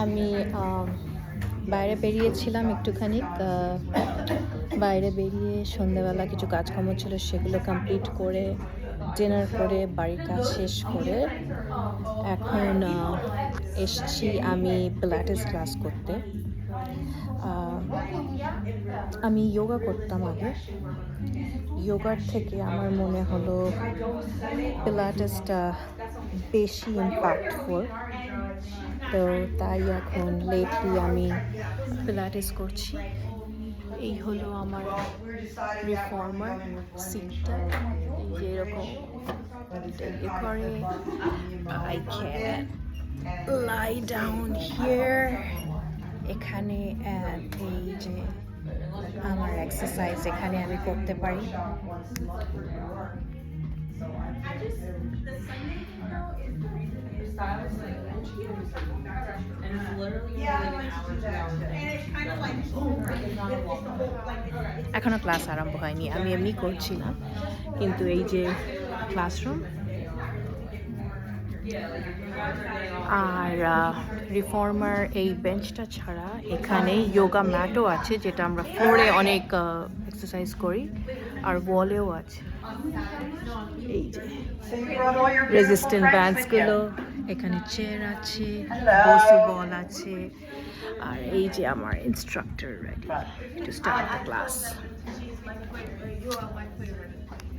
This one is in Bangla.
আমি বাইরে বেরিয়েছিলাম একটুখানি, বাইরে বেরিয়ে সন্ধ্যাবেলা কিছু কাজকর্ম ছিল, সেগুলো কমপ্লিট করে ডিনার করে বাড়ির কাজ শেষ করে এখন এসছি আমি পিলাটেস ক্লাস করতে। আমি যোগা করতাম আগে, যোগার থেকে আমার মনে হলো পিলাটেসটা বেশি ইম্প্যাক্টফুল, তো তাই এখন লেটলি আমি পিলাটেস করছি। এই হলো আমার রিফর্মার সিটটা, এই যে এরকম ইয়ে করে। I can lie down here. এখানে এই যে আমার এক্সারসাইজ এখানে আমি করতে পারি। এখনো ক্লাস আরম্ভ হয়নি, আমি এমনি করছিলাম, কিন্তু এই যে ক্লাসরুম আর রিফর্মার এই বেঞ্চটা ছাড়া এখানে যোগা ম্যাটও আছে, যেটা আমরা ফ্লোরে অনেক এক্সারসাইজ করি, আর ওয়ালেও আছে। এই যে রেজিস্ট্যান্ট ব্যান্ডসগুলো, এখানে চেয়ার আছে, বসু বল আছে, আর এই যে আমার instructor ready to start the class.